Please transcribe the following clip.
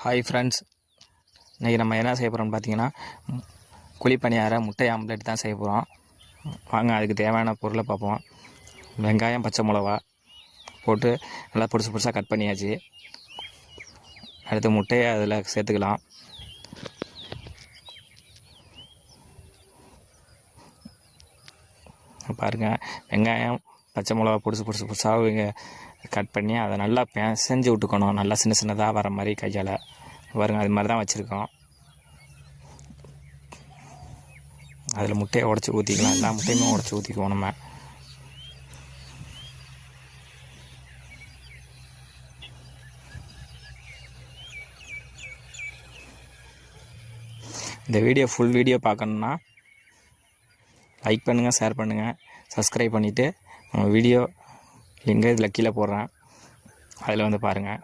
Hi friends, இன்றைக்கி நம்ம என்ன செய்ய போகிறோம்னு பார்த்தீங்கன்னா குழிப்பணியார முட்டை ஆம்லேட் தான் செய்ய போகிறோம். வாங்க அதுக்கு தேவையான பொருளை பார்ப்போம். வெங்காயம், பச்சை மிளகா போட்டு நல்லா பொடிசு பொடிசாக கட் பண்ணியாச்சு. அடுத்து முட்டையை அதில் சேர்த்துக்கலாம். பாருங்கள், வெங்காயம் பச்சை மிளகா பொடிசு பொடிசாக கட் பண்ணி அதை நல்லா பிசைஞ்சு விட்டுக்கணும். நல்லா சின்ன சின்னதாக வர மாதிரி கையால் பாருங்கள். அது மாதிரி தான் வச்சுருக்கோம். அதில் முட்டையை உடச்சி ஊற்றிக்கலாம். எல்லா முட்டையுமே உடச்சி ஊற்றிக்குவோம். நம்ம இந்த ஃபுல் வீடியோ பார்க்கணுன்னா லைக் பண்ணுங்கள், ஷேர் பண்ணுங்கள், சப்ஸ்கிரைப் பண்ணிவிட்டு நம்ம வீடியோ லிங்கை இதில் கீழே போடுறேன். அதில் வந்து பாருங்கள்.